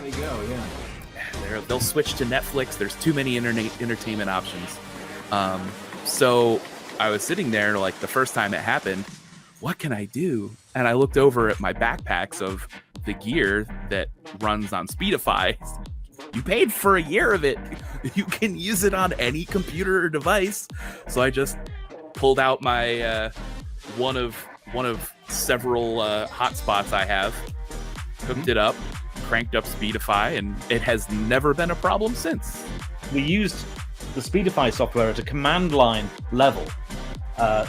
They go, yeah. They'll switch to Netflix. There's too many entertainment options. So I was sitting there, like, the first time it happened, what can I do? And I looked over at my backpacks of the gear that runs on Speedify. You paid for a year of it. You can use it on any computer or device. So I just pulled out my one of several hotspots I have, hooked it up, cranked up Speedify, and it has never been a problem since. We used the Speedify software at a command line level,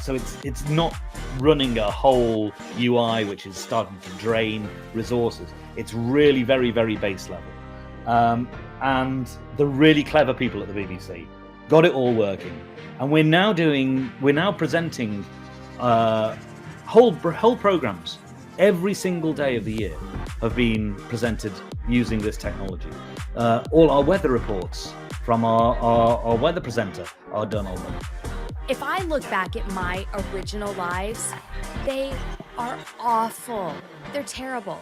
so it's not running a whole UI which is starting to drain resources. It's really very, very base level. And the really clever people at the BBC got it all working, and we're now presenting whole programs every single day of the year have been presented using this technology. All our weather reports from our weather presenter are done on them. If I look back at my original lives, they are awful. They're terrible.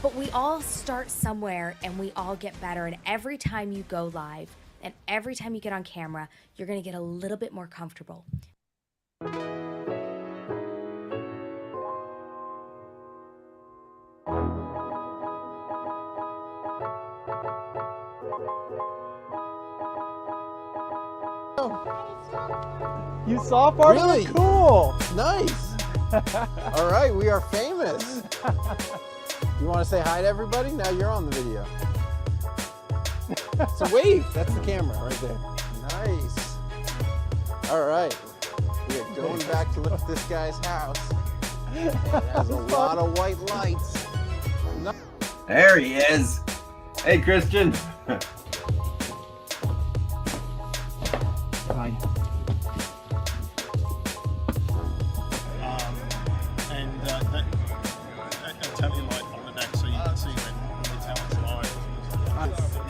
But we all start somewhere and we all get better. And every time you go live and every time you get on camera, you're going to get a little bit more comfortable. You saw part of Really? it? Cool. Nice. All right, we are famous. You want to say hi to everybody? Now you're on the video. So wave. That's the camera right there. Nice. All right. We are going back to look at this guy's house. It has a lot of white lights. There he is. Hey, Christian. Fine. And tell you light on the neck so you can see when it's how it's live.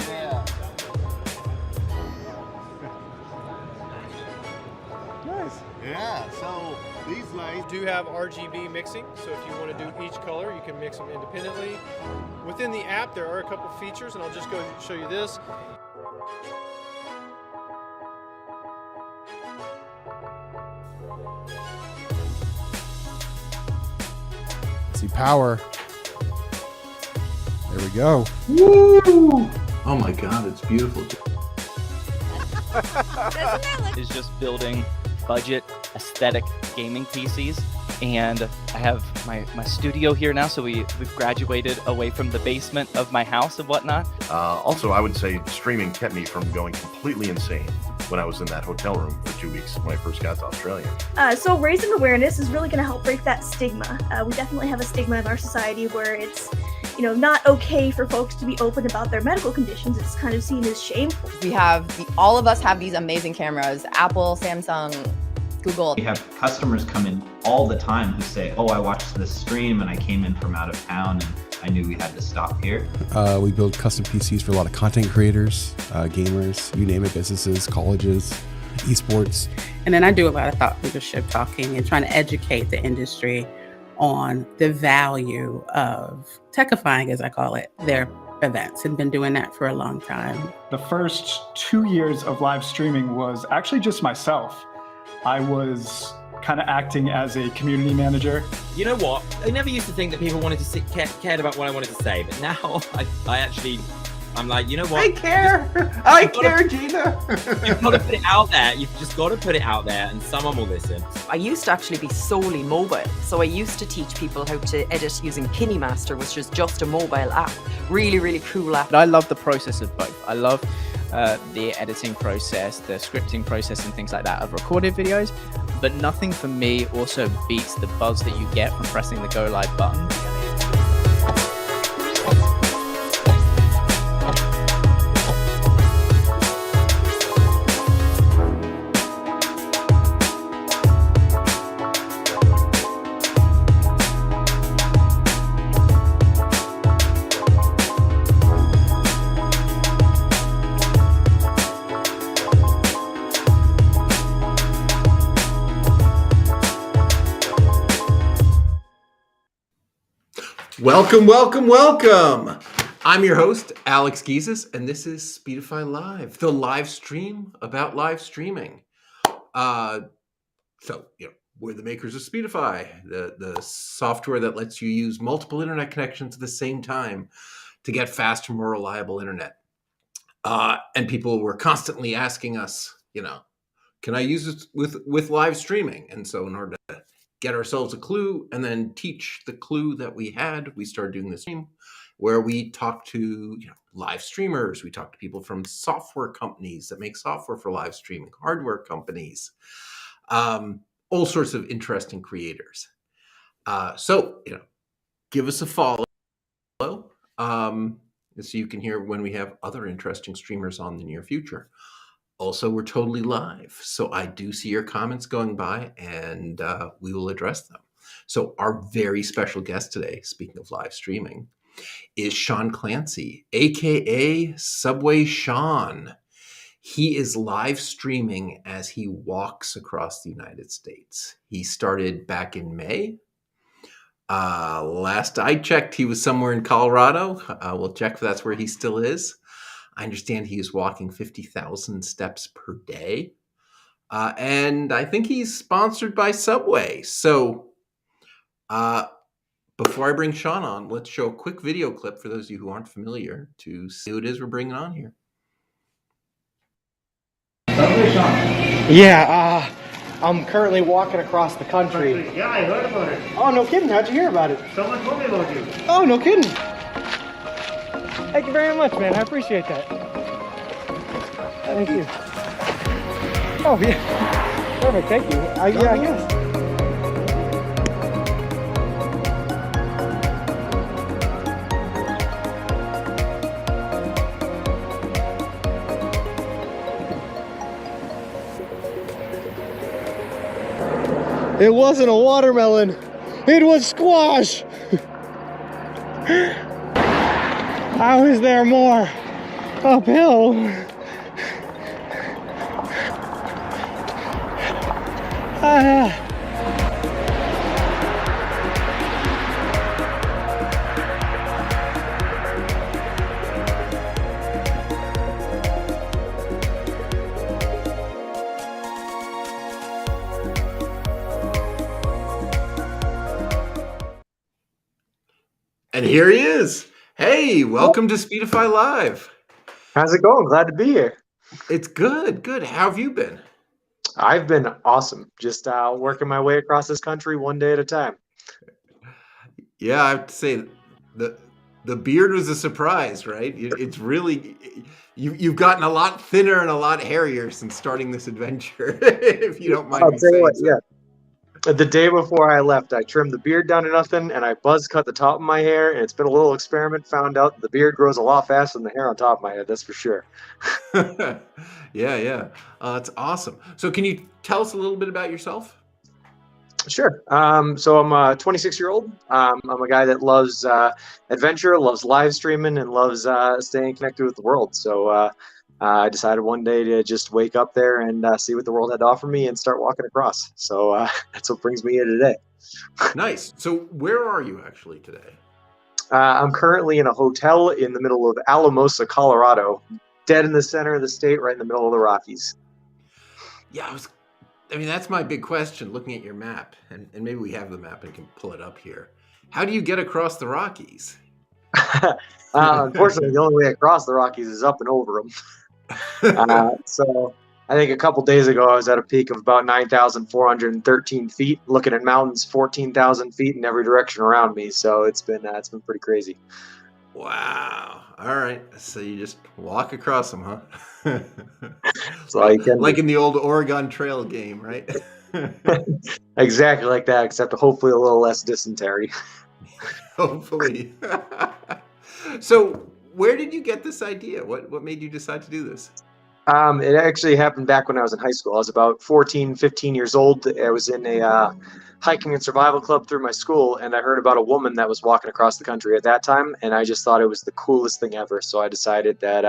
Yeah. Nice. Yeah, so these lights do have RGB mixing, so if you want to do each color, you can mix them independently. Within the app, there are a couple features, and I'll just go show you this. See power. There we go. Woo! Oh my God, it's beautiful. Is just building budget aesthetic gaming PCs, and I have my studio here now, so we've graduated away from the basement of my house and whatnot. Also, I would say streaming kept me from going completely insane when I was in that hotel room for 2 weeks when I first got to Australia. So raising awareness is really going to help break that stigma. We definitely have a stigma in our society where it's, not okay for folks to be open about their medical conditions. It's kind of seen as shameful. We have, all of us have these amazing cameras, Apple, Samsung, Google. We have customers come in all the time who say, oh, I watched this stream and I came in from out of town and I knew we had to stop here. We build custom PCs for a lot of content creators, gamers, you name it, businesses, colleges, esports. And then I do a lot of thought leadership talking and trying to educate the industry on the value of techifying, as I call it, their events, and been doing that for a long time. The first 2 years of live streaming was actually just myself. I was kind of acting as a community manager. You know what? I never used to think that people wanted to cared about what I wanted to say, but now I actually, I'm like, you know what? I care. I care, Gina. You've got to put it out there. You've just got to put it out there, and someone will listen. I used to actually be solely mobile, so I used to teach people how to edit using KineMaster, which is just a mobile app. Really, really cool app. I love the process of both. I love the editing process, the scripting process, and things like that of recorded videos, but nothing for me also beats the buzz that you get from pressing the go live button. Welcome, welcome, welcome. I'm your host, Alex Gizes, and this is Speedify Live, the live stream about live streaming. We're the makers of Speedify, the software that lets you use multiple internet connections at the same time to get faster, more reliable internet. And people were constantly asking us, can I use this with live streaming? And so in order to get ourselves a clue and then teach the clue that we had, we started doing this stream where we talk to live streamers. We talk to people from software companies that make software for live streaming, hardware companies, all sorts of interesting creators. Give us a follow so you can hear when we have other interesting streamers on in the near future. Also, we're totally live, so I do see your comments going by, and we will address them. So our very special guest today, speaking of live streaming, is Sean Clancy, aka SubwaySean. He is live streaming as he walks across the United States. He started back in May. Last I checked, he was somewhere in Colorado. We'll check if that's where he still is. I understand he is walking 50,000 steps per day. And I think he's sponsored by Subway. So before I bring Sean on, let's show a quick video clip for those of you who aren't familiar to see who it is we're bringing on here. Yeah, I'm currently walking across the country. Yeah, I heard about it. Oh, no kidding. How'd you hear about it? Someone told me about you. Oh, no kidding. Thank you very much, man. I appreciate that. Thank you. Oh, yeah. Perfect. Thank you. I guess. It wasn't a watermelon. It was squash. How is there more uphill? And here he is. Hey, welcome to Speedify Live. How's it going? Glad to be here. It's good, good. How have you been? I've been awesome. Just working my way across this country one day at a time. Yeah, I have to say the beard was a surprise, right? It's really you've gotten a lot thinner and a lot hairier since starting this adventure. If you don't mind I'll me tell you saying what, so. yeah. The day before I left, I trimmed the beard down to nothing, and I buzz cut the top of my hair, and it's been a little experiment. Found out the beard grows a lot faster than the hair on top of my head, that's for sure. Yeah. It's awesome. So can you tell us a little bit about yourself? Sure. So I'm a 26-year-old. I'm a guy that loves adventure, loves live streaming, and loves staying connected with the world. So I decided one day to just wake up there and see what the world had to offer me and start walking across. So that's what brings me here today. Nice. So where are you actually today? I'm currently in a hotel in the middle of Alamosa, Colorado, dead in the center of the state, right in the middle of the Rockies. Yeah, that's my big question looking at your map, and maybe we have the map and can pull it up here. How do you get across the Rockies? Unfortunately, the only way across the Rockies is up and over them. So I think a couple days ago, I was at a peak of about 9,413 feet, looking at mountains 14,000 feet in every direction around me. So it's been pretty crazy. Wow. All right. So you just walk across them, huh? So like in the old Oregon Trail game, right? Exactly like that, except hopefully a little less dysentery. Hopefully. So where did you get this idea? What made you decide to do this? It actually happened back when I was in high school. I was about 14, 15 years old. I was in a hiking and survival club through my school, and I heard about a woman that was walking across the country at that time, and I just thought it was the coolest thing ever. So I decided that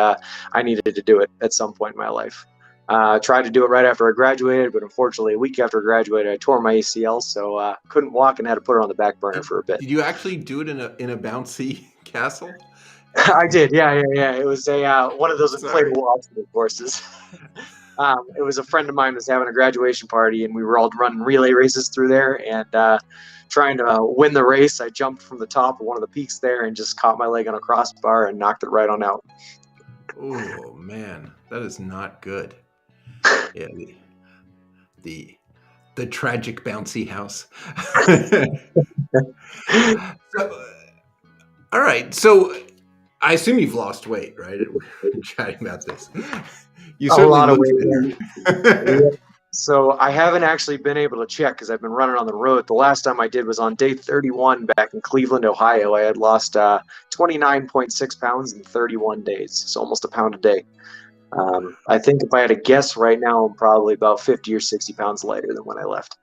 I needed to do it at some point in my life. Tried to do it right after I graduated, but unfortunately, a week after I graduated, I tore my ACL, so couldn't walk and had to put it on the back burner for a bit. Did you actually do it in a bouncy castle? I did, yeah. It was one of those inflatable obstacle courses. It was a friend of mine was having a graduation party, and we were all running relay races through there. And trying to win the race, I jumped from the top of one of the peaks there and just caught my leg on a crossbar and knocked it right on out. Oh man, that is not good. Yeah, the tragic bouncy house. So, all right, so I assume you've lost weight, right? We're chatting about this. You a lot of weight there. Yeah. So I haven't actually been able to check because I've been running on the road. The last time I did was on day 31 back in Cleveland, Ohio. I had lost 29.6 pounds in 31 days, so almost a pound a day. I think if I had to guess right now, I'm probably about 50 or 60 pounds lighter than when I left.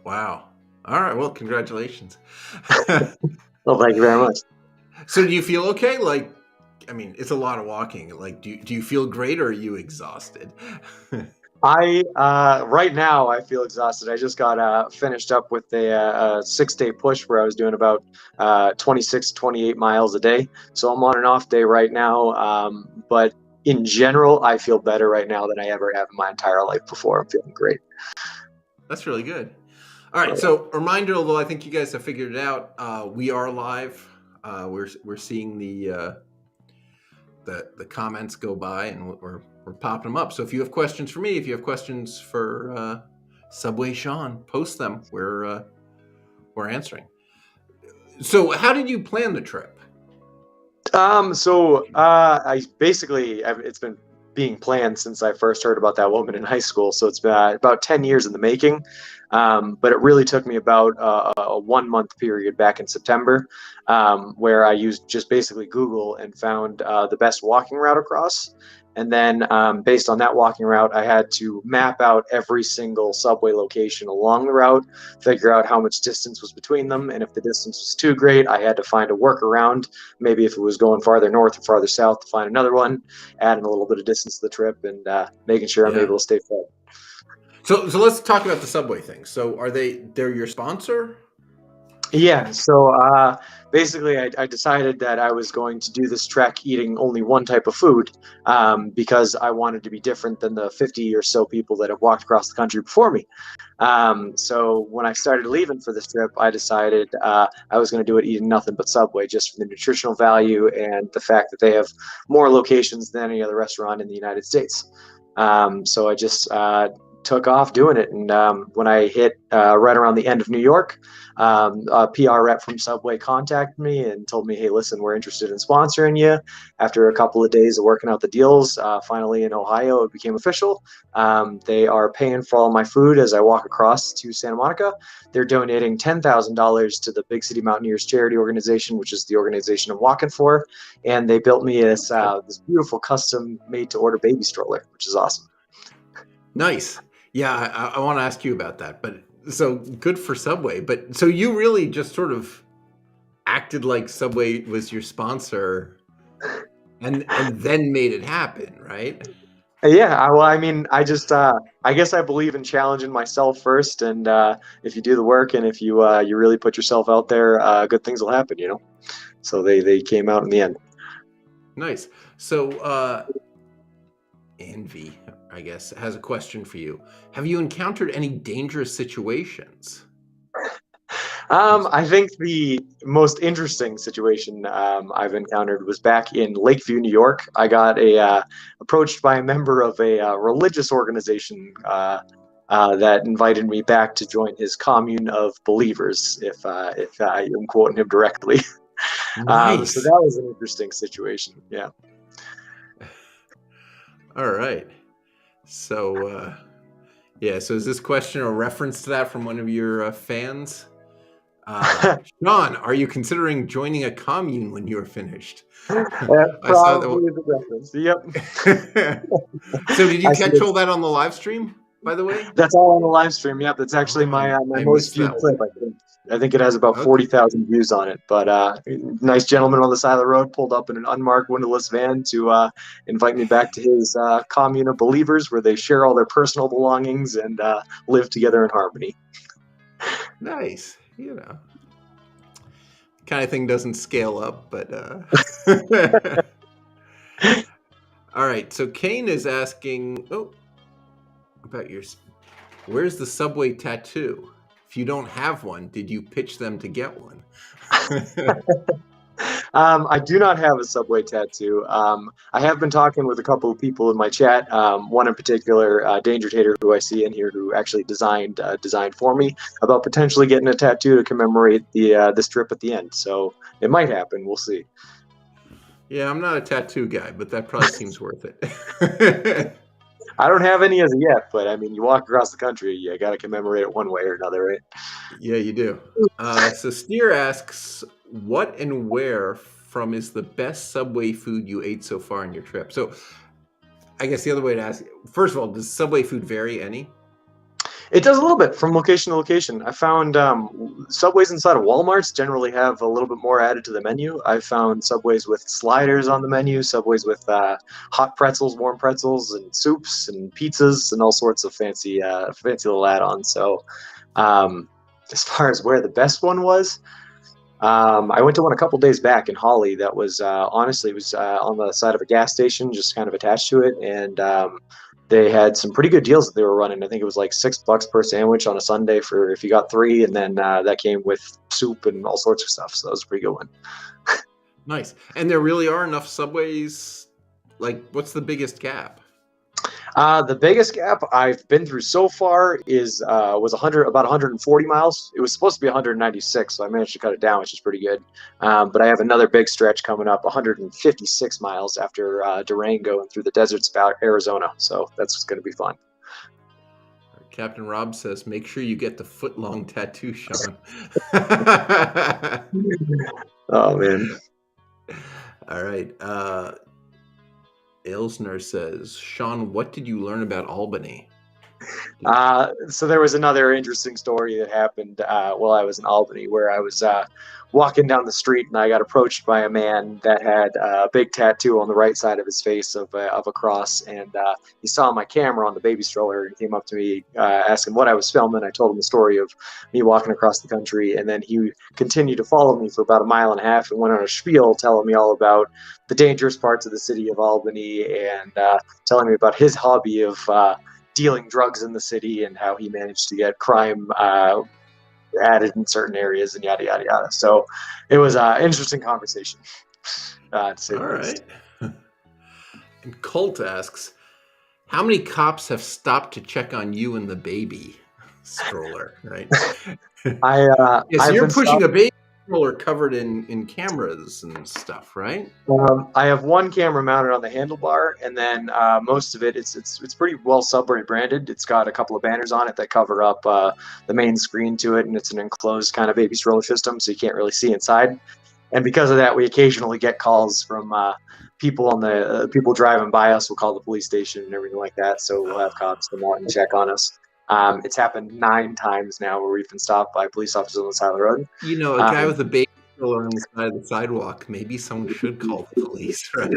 Wow. All right. Well, congratulations. Well, thank you very much. So do you feel okay? Like, I mean, it's a lot of walking. Like, do you feel great or are you exhausted? Right now I feel exhausted. I just got finished up with a 6-day push where I was doing about 26, 28 miles a day. So I'm on an off day right now. But in general, I feel better right now than I ever have in my entire life before. I'm feeling great. That's really good. All right. So reminder, although I think you guys have figured it out, we are live. We're seeing the comments go by, and we're popping them up. So if you have questions for me, if you have questions for SubwaySean, post them. We're answering. So how did you plan the trip? It's been being planned since I first heard about that woman in high school. So it's been about 10 years in the making. But it really took me about a 1-month period back in September, where I used just basically Google and found the best walking route across. And then based on that walking route, I had to map out every single subway location along the route, figure out how much distance was between them. And if the distance was too great, I had to find a workaround. Maybe if it was going farther north or farther south, to find another one, adding a little bit of distance to the trip and making sure I'm able to stay fed. So let's talk about the Subway thing. So they're your sponsor? Yeah, so basically I decided that I was going to do this trek eating only one type of food because I wanted to be different than the 50 or so people that have walked across the country before me. So when I started leaving for this trip, I decided I was going to do it eating nothing but Subway, just for the nutritional value and the fact that they have more locations than any other restaurant in the United States. So I just took off doing it. And when I hit right around the end of New York, a PR rep from Subway contacted me and told me, hey, listen, we're interested in sponsoring you. After a couple of days of working out the deals, finally in Ohio, it became official. They are paying for all my food as I walk across to Santa Monica. They're donating $10,000 to the Big City Mountaineers charity organization, which is the organization I'm walking for. And they built me this beautiful custom made to order baby stroller, which is awesome. Nice. Yeah, I want to ask you about that. But so good for Subway. But so you really just sort of acted like Subway was your sponsor and then made it happen, right? Yeah, well, I mean, I just, I guess I believe in challenging myself first. And if you do the work and if you you really put yourself out there, good things will happen, you know? So they came out in the end. Nice. So Envy, I guess, has a question for you. Have you encountered any dangerous situations? I think the most interesting situation I've encountered was back in Lakeview, New York. I got approached by a member of a religious organization that invited me back to join his commune of believers, if I'm quoting him directly. Nice. So that was an interesting situation. Yeah. All right. So, so is this question a reference to that from one of your fans? Sean, are you considering joining a commune when you're finished? Probably the reference. Yep. So did you catch all that on the live stream? by the way? That's all on the live stream. Yep, that's actually my my I most missed viewed that clip. I think it has about 40,000 views on it. But nice gentleman on the side of the road pulled up in an unmarked windowless van to invite me back to his commune of believers, where they share all their personal belongings and live together in harmony. Nice. Kind of thing doesn't scale up, but all right. So Kane is asking, about where's the Subway tattoo? If you don't have one, did you pitch them to get one? I do not have a Subway tattoo. I have been talking with a couple of people in my chat. One in particular, Danger Tater, who I see in here, who actually designed for me, about potentially getting a tattoo to commemorate the strip at the end. So it might happen. We'll see. Yeah, I'm not a tattoo guy, but that probably seems worth it. I don't have any as of yet, but I mean, you walk across the country, you got to commemorate it one way or another, right? Yeah, you do. So Steer asks, what and where from is the best Subway food you ate so far on your trip? So I guess the other way to ask, first of all, does Subway food vary any? It does a little bit from location to location. I found Subways inside of Walmarts generally have a little bit more added to the menu. I found Subways with sliders on the menu, Subways with hot pretzels, warm pretzels, and soups and pizzas and all sorts of fancy little add-ons. So as far as where the best one was, I went to one a couple days back in Holly. That was honestly, it was on the side of a gas station, just kind of attached to it, and they had some pretty good deals that they were running. I think it was like $6 per sandwich on a Sunday for if you got 3, and then that came with soup and all sorts of stuff. So that was a pretty good one. Nice. And there really are enough Subways. Like, what's the biggest gap? The biggest gap I've been through so far was about 140 miles. It was supposed to be 196, so I managed to cut it down, which is pretty good. But I have another big stretch coming up, 156 miles after Durango and through the deserts of Arizona. So that's going to be fun. Captain Rob says, make sure you get the foot-long tattoo, Sean. Oh, man. All right. Ilsner says, Sean, what did you learn about Albany? So there was another interesting story that happened while I was in Albany, where I was walking down the street and I got approached by a man that had a big tattoo on the right side of his face of a cross, and he saw my camera on the baby stroller and came up to me asking what I was filming. I told him the story of me walking across the country, and then he continued to follow me for about 1.5 miles and went on a spiel telling me all about the dangerous parts of the city of Albany and telling me about his hobby of dealing drugs in the city and how he managed to get crime added in certain areas and yada yada yada. So it was an interesting conversation. To say the least. And Colt asks, how many cops have stopped to check on you and the baby stroller? Right. So you're pushing a baby stroller covered in cameras and stuff, right? I have one camera mounted on the handlebar, and then most of it's pretty well Subway branded. It's got a couple of banners on it that cover up the main screen to it, and it's an enclosed kind of baby stroller system, so you can't really see inside. And because of that, we occasionally get calls from people people driving by us. We'll call the police station and everything like that. So we'll have cops come out and check on us. It's happened 9 times now where we've been stopped by police officers on the side of the road. You know, a guy with a baby stroller on the side of the sidewalk, maybe someone should call the police, right?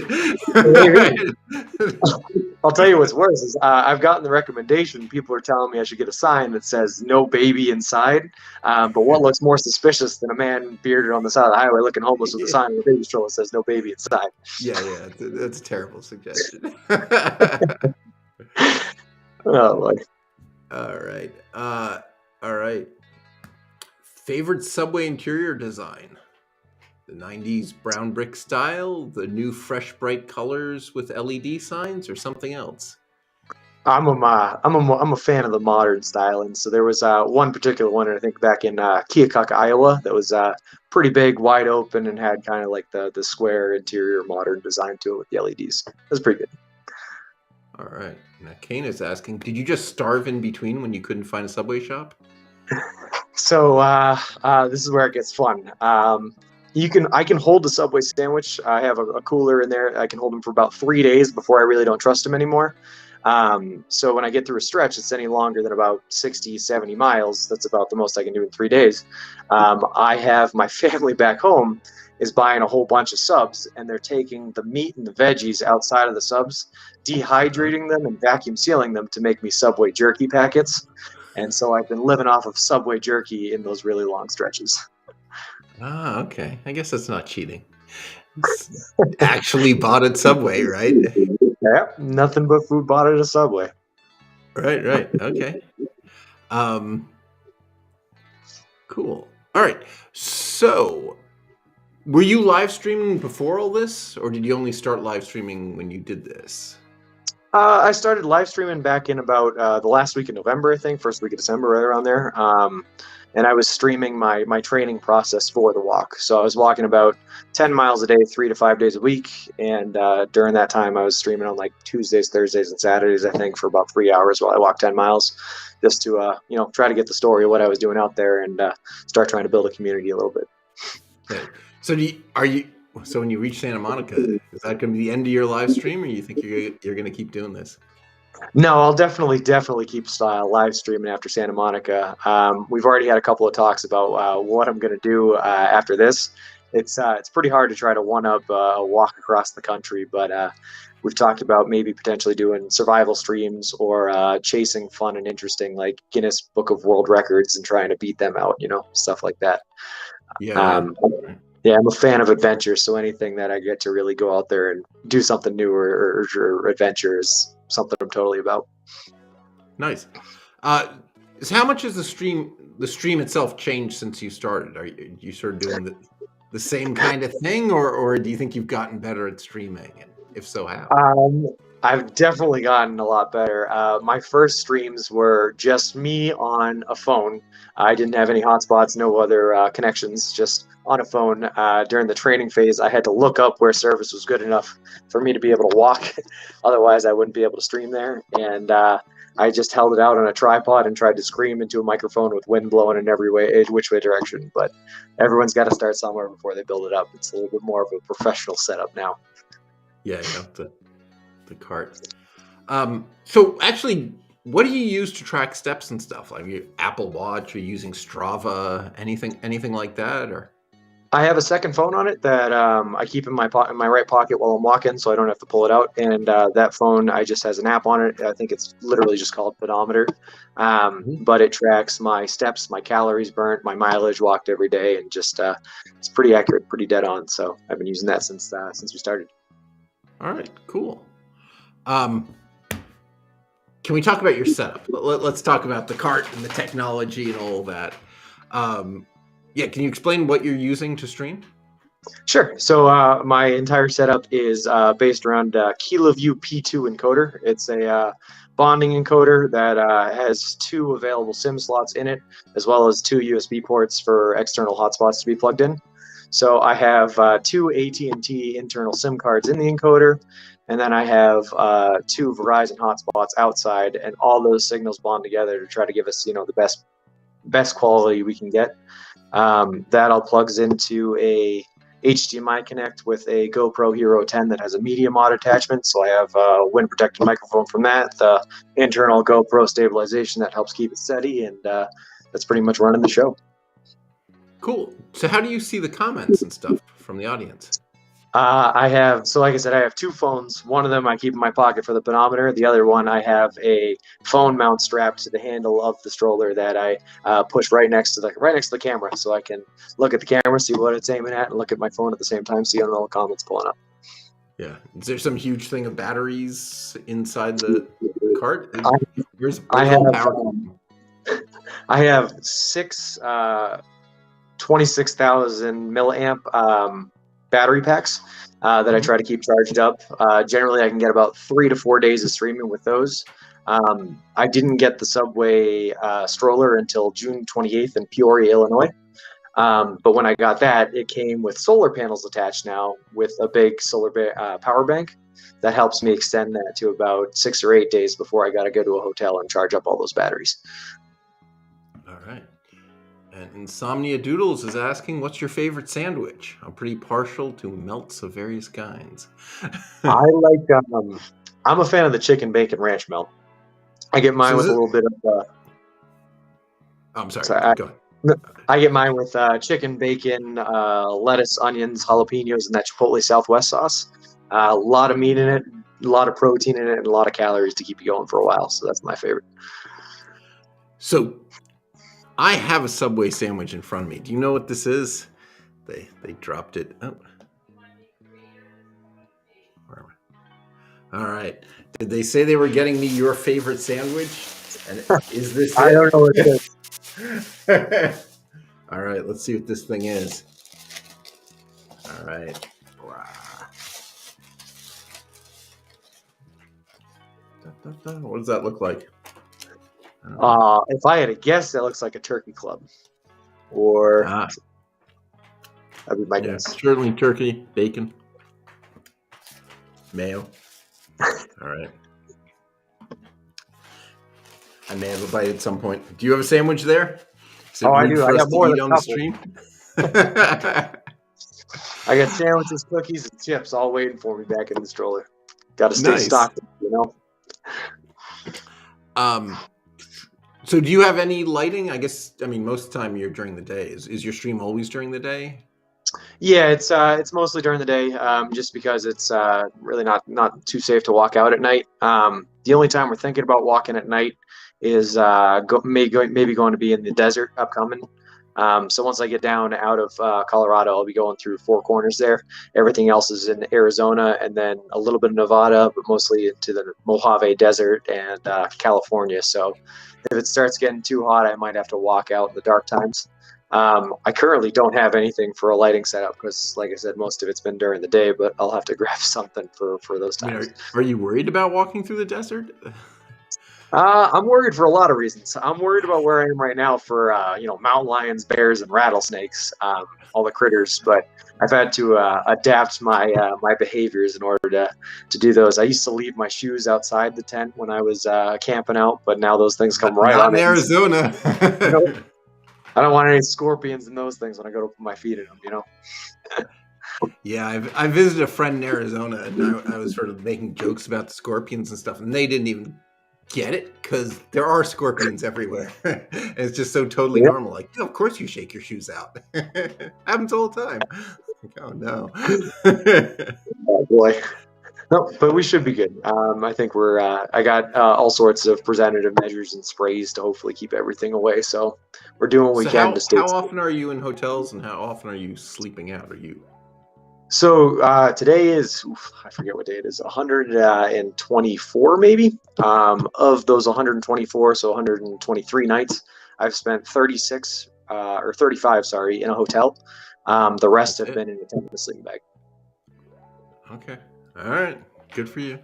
I'll tell you what's worse is I've gotten the recommendation. People are telling me I should get a sign that says "No baby inside." But what looks more suspicious than a man bearded on the side of the highway looking homeless with a sign with a baby stroller that says "No baby inside"? Yeah, that's a terrible suggestion. Oh boy. All right. Favorite Subway interior design? The 90s brown brick style, the new fresh bright colors with LED signs, or something else? I'm a fan of the modern styling. So there was one particular one, I think back in Keokuk, Iowa, that was pretty big, wide open, and had kind of like the square interior modern design to it with the LEDs. It was pretty good. All right. Now, Kane is asking, did you just starve in between when you couldn't find a Subway shop? So this is where it gets fun. I can hold the Subway sandwich. I have a cooler in there. I can hold them for about 3 days before I really don't trust them anymore. So when I get through a stretch that's any longer than about 60, 70 miles, that's about the most I can do in 3 days. I have my family back home is buying a whole bunch of subs, and they're taking the meat and the veggies outside of the subs, dehydrating them and vacuum sealing them to make me Subway jerky packets. And so I've been living off of Subway jerky in those really long stretches. Ah, okay. I guess that's not cheating. It's actually bought at Subway, right? Yeah, nothing but food bought at a Subway. Right. Okay. Cool. All right. So, were you live streaming before all this, or did you only start live streaming when you did this? I started live streaming back in about the last week of November, I think, first week of December, right around there. And I was streaming my training process for the walk. So I was walking about 10 miles a day, 3 to 5 days a week. And during that time, I was streaming on like Tuesdays, Thursdays, and Saturdays, I think, for about 3 hours while I walked 10 miles, just to try to get the story of what I was doing out there and start trying to build a community a little bit. Okay. So So when you reach Santa Monica, is that going to be the end of your live stream, or you think you're going to keep doing this? No, I'll definitely keep live streaming after Santa Monica. We've already had a couple of talks about what I'm going to do after this. It's pretty hard to try to one-up a walk across the country, but we've talked about maybe potentially doing survival streams or chasing fun and interesting, like Guinness Book of World Records, and trying to beat them out, stuff like that. Yeah, I'm a fan of adventure, so anything that I get to really go out there and do something new or adventure is something I'm totally about. Nice. So how much has the stream itself changed since you started? Are you sort of doing the same kind of thing, or do you think you've gotten better at streaming? And if so, how? I've definitely gotten a lot better. My first streams were just me on a phone. I didn't have any hotspots, no other connections, just on a phone. During the training phase, I had to look up where service was good enough for me to be able to walk. Otherwise, I wouldn't be able to stream there. And I just held it out on a tripod and tried to scream into a microphone with wind blowing in every way, which way direction. But everyone's got to start somewhere before they build it up. It's a little bit more of a professional setup now. Yeah, the cart. So actually, what do you use to track steps and stuff? Like your Apple Watch, or using Strava, anything like that, or? I have a second phone on it that I keep in my right pocket while I'm walking, so I don't have to pull it out. And that phone, I just has an app on it. I think it's literally just called Pedometer, but it tracks my steps, my calories burnt, my mileage walked every day, and just it's pretty accurate, pretty dead on. So I've been using that since we started. All right, cool. Can we talk about your setup? Let's talk about the cart and the technology and all that. Yeah, can you explain what you're using to stream? Sure. So my entire setup is based around Kiloview P2 encoder. It's a bonding encoder that has 2 available SIM slots in it, as well as 2 USB ports for external hotspots to be plugged in. So I have 2 AT&T internal SIM cards in the encoder, and then I have 2 Verizon hotspots outside, and all those signals bond together to try to give us, the best quality we can get. That all plugs into a HDMI connect with a GoPro HERO10 that has a media mod attachment. So I have a wind protected microphone from that, the internal GoPro stabilization that helps keep it steady, and that's pretty much running the show. Cool. So how do you see the comments and stuff from the audience? Like I said, I have 2 phones. One of them I keep in my pocket for the pedometer. The other one, I have a phone mount strapped to the handle of the stroller that I push right next to the camera, so I can look at the camera, see what it's aiming at, and look at my phone at the same time, see all the comments pulling up. Yeah. Is there some huge thing of batteries inside the cart? I have 6 26,000 milliamp battery packs that I try to keep charged up. Generally, I can get about 3 to 4 days of streaming with those. I didn't get the Subway stroller until June 28th in Peoria, Illinois. But when I got that, it came with solar panels attached now with a big solar power bank. That helps me extend that to about 6 or 8 days before I got to go to a hotel and charge up all those batteries. All right. And Insomnia Doodles is asking, what's your favorite sandwich? I'm pretty partial to melts of various kinds. I like I'm a fan of the chicken bacon ranch melt. I get mine with a little bit of. I'm sorry. Go ahead. I get mine with chicken, bacon, lettuce, onions, jalapenos, and that Chipotle Southwest sauce. A lot of meat in it, a lot of protein in it, and a lot of calories to keep you going for a while. So that's my favorite. So I have a Subway sandwich in front of me. Do you know what this is? They dropped it. Oh. All right. Did they say they were getting me your favorite sandwich? And is this it? I don't know what it is. All right, let's see what this thing is. All right. What does that look like? If I had to guess, that looks like a turkey club. Or that'd be my guess. Certainly turkey, bacon, mayo. All right. I may have a bite at some point. Do you have a sandwich there? I do. I got more than on a the couple. stream. I got sandwiches, cookies, and chips all waiting for me back in the stroller. Got to stay stocked, you know. So do you have any lighting? I mean, most of the time you're during the day. Is your stream always during the day? Yeah, it's mostly during the day, just because it's really not too safe to walk out at night. The only time we're thinking about walking at night is maybe going to be in the desert upcoming. So once I get down out of Colorado, I'll be going through Four Corners there. Everything else is in Arizona and then a little bit of Nevada, but mostly into the Mojave Desert and California. So if it starts getting too hot, I might have to walk out in the dark times. I currently don't have anything for a lighting setup because, like I said, most of it's been during the day, but I'll have to grab something for those times. Are you worried about walking through the desert? I'm worried for a lot of reasons. I'm worried about where I am right now for mountain lions, bears, and rattlesnakes, all the critters. But I've had to adapt my my behaviors in order to do those. I used to leave my shoes outside the tent when I was camping out, but now those things come right Not on in Arizona. I don't want any scorpions and those things when I go to put my feet in them. You know. Yeah, I visited a friend in Arizona, and I was sort of making jokes about the scorpions and stuff, and they didn't even get it because there are scorpions everywhere. And it's just so totally normal. Like, of course you shake your shoes out. Happens all the time. Like, oh no. Oh boy. No, but we should be good. I think we're. I got all sorts of preventative measures and sprays to hopefully keep everything away. So we're doing what we can to stay. How often are you in hotels, and how often are you sleeping out? Are you? So today is, I forget what day it is, 124 maybe. Of those 124, so 123 nights, I've spent 36 or 35, sorry, in a hotel. The rest have been in a tent in a sleeping bag. Okay. All right. Good for you.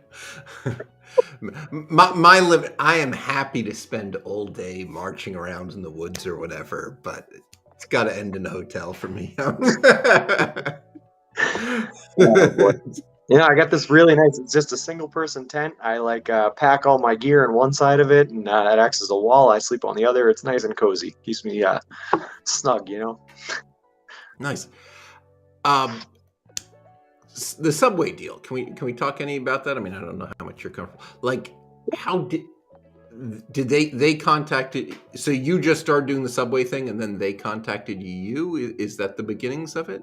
my limit, I am happy to spend all day marching around in the woods or whatever, but it's got to end in a hotel for me. I got this really nice, it's just a single person tent. I pack all my gear on one side of it, and it acts as a wall. I sleep on the other. It's nice and cozy. Keeps me snug, you know. Nice. The Subway deal. Can we talk any about that? I mean, I don't know how much you're comfortable. Like, how did they contacted? So you just started doing the Subway thing, and then they contacted you. Is that the beginnings of it?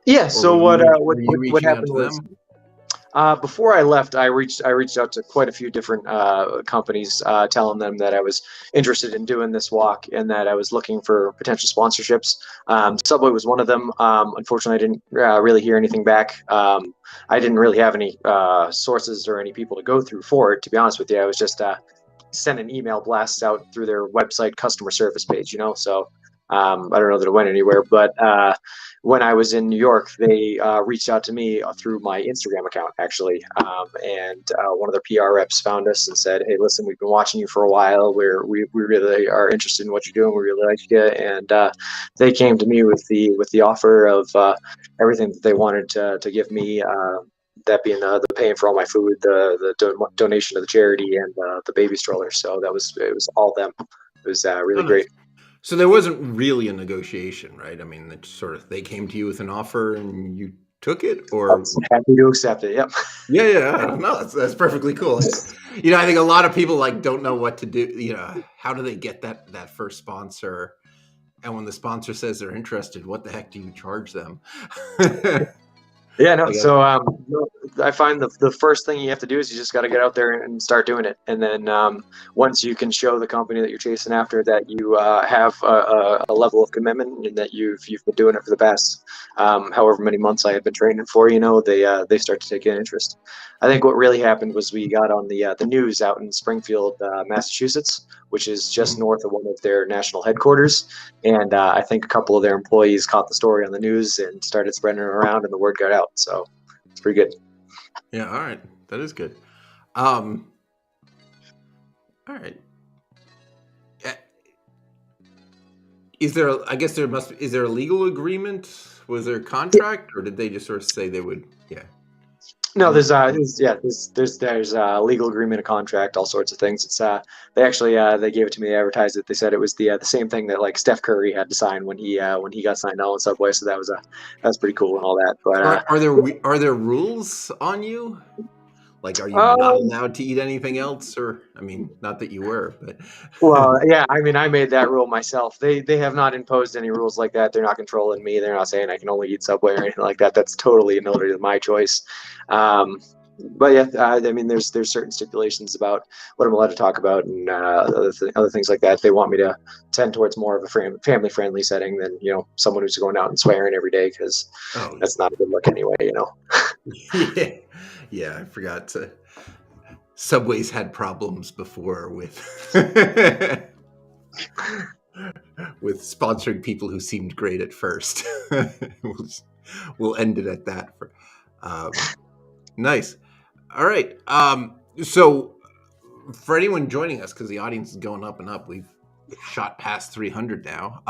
Yeah. So what happened to was, them? before I left, I reached out to quite a few different companies, telling them that I was interested in doing this walk and that I was looking for potential sponsorships. Subway was one of them. Unfortunately, I didn't really hear anything back. I didn't really have any sources or any people to go through for it. To be honest with you, I was just sending email blasts out through their website customer service page. You know, so I don't know that it went anywhere, but when I was in New York, they reached out to me through my Instagram account, actually. And one of their PR reps found us and said, "Hey, listen, we've been watching you for a while. We really are interested in what you're doing. We really like you." And they came to me with the offer of everything that they wanted to give me. That being the paying for all my food, the donation to the charity, and the baby stroller. So it was all them. It was really great. So there wasn't really a negotiation, right? I mean, it's sort of they came to you with an offer and you took it, or I was happy to accept it. Yep. Yeah. No, that's perfectly cool. You know, I think a lot of people like don't know what to do. You know, how do they get that first sponsor? And when the sponsor says they're interested, what the heck do you charge them? Yeah, no. I guess. So I find the first thing you have to do is you just got to get out there and start doing it. And then once you can show the company that you're chasing after that you have a level of commitment and that you've been doing it for the past however many months I have been training for, you know, they start to take an interest. I think what really happened was we got on the news out in Springfield, Massachusetts, which is just north of one of their national headquarters. And I think a couple of their employees caught the story on the news and started spreading it around, and the word got out. So it's pretty good. Yeah. All right. That is good. All right. Is there? I guess there must. Is there a legal agreement? Was there a contract, or did they just sort of say they would? Yeah. No, there's a legal agreement, a contract, all sorts of things. It's they actually they gave it to me. They advertised it. They said it was the same thing that like Steph Curry had to sign when he got signed on Subway. So that was pretty cool and all that. But are there rules on you? Like, are you not allowed to eat anything else? Or, I mean, not that you were, but. Well, yeah, I mean, I made that rule myself. They have not imposed any rules like that. They're not controlling me. They're not saying I can only eat Subway or anything like that. That's totally my choice. But yeah, I mean, there's certain stipulations about what I'm allowed to talk about and other things like that. They want me to tend towards more of a family-friendly setting than, you know, someone who's going out and swearing every day, because that's not a good look anyway, you know. Yeah, I forgot to. Subway's had problems before with with sponsoring people who seemed great at first. We'll end it at that. Nice. All right. So for anyone joining us, because the audience is going up and up, we've shot past 300 now.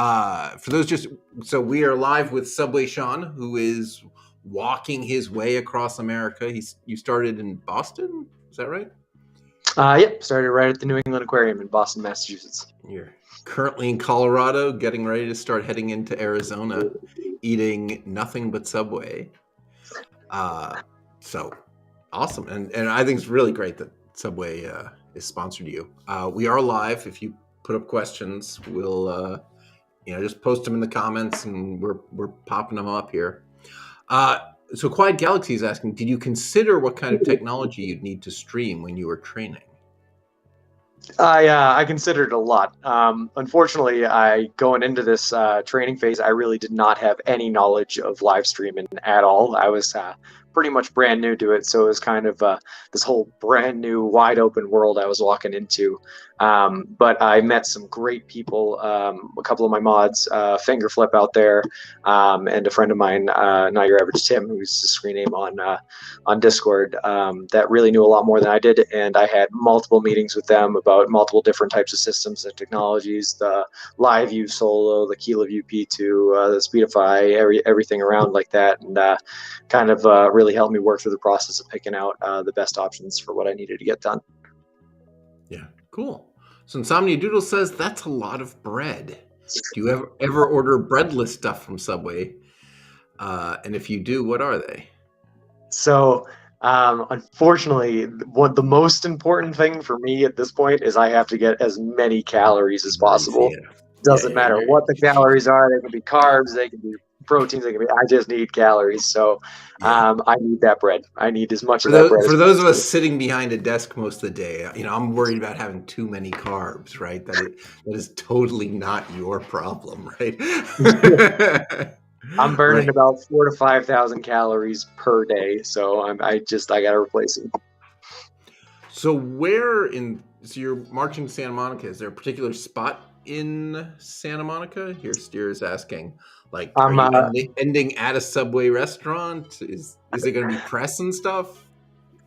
For those so we are live with SubwaySean, who is walking his way across America. You started in Boston, is that right? Yep, started right at the New England Aquarium in Boston, Massachusetts. You're currently in Colorado, getting ready to start heading into Arizona, eating nothing but Subway. So awesome, and I think it's really great that Subway is sponsored you. We are live. If you put up questions, we'll just post them in the comments, and we're popping them up here. So Quiet Galaxy is asking, did you consider what kind of technology you'd need to stream when you were training? I considered it a lot. Unfortunately, going into this training phase, I really did not have any knowledge of live streaming at all. I was pretty much brand new to it, so it was kind of this whole brand new, wide open world I was walking into. But I met some great people, a couple of my mods, Fingerflip out there, and a friend of mine, Not Your Average Tim, who's the screen name on Discord, that really knew a lot more than I did. And I had multiple meetings with them about multiple different types of systems and technologies, the Liveview Solo, the Kiloview P2, the Speedify, everything around like that, and kind of really helped me work through the process of picking out the best options for what I needed to get done. Yeah, cool. So Insomnia Doodle says that's a lot of bread. Do you ever order breadless stuff from Subway? And if you do, what are they? So unfortunately, the most important thing for me at this point is I have to get as many calories as possible. Doesn't matter what the calories are. They can be carbs, they can be proteins, I just need calories. So I need that bread. I need as much of that bread. For those of us sitting behind a desk most of the day, I'm worried about having too many carbs, right? That is totally not your problem, right? I'm burning about 4,000 to 5,000 calories per day, so I got to replace it. So so you're marching to Santa Monica. Is there a particular spot in Santa Monica? Here, Steer is asking. Like, are you ending at a Subway restaurant? Is it going to be press and stuff?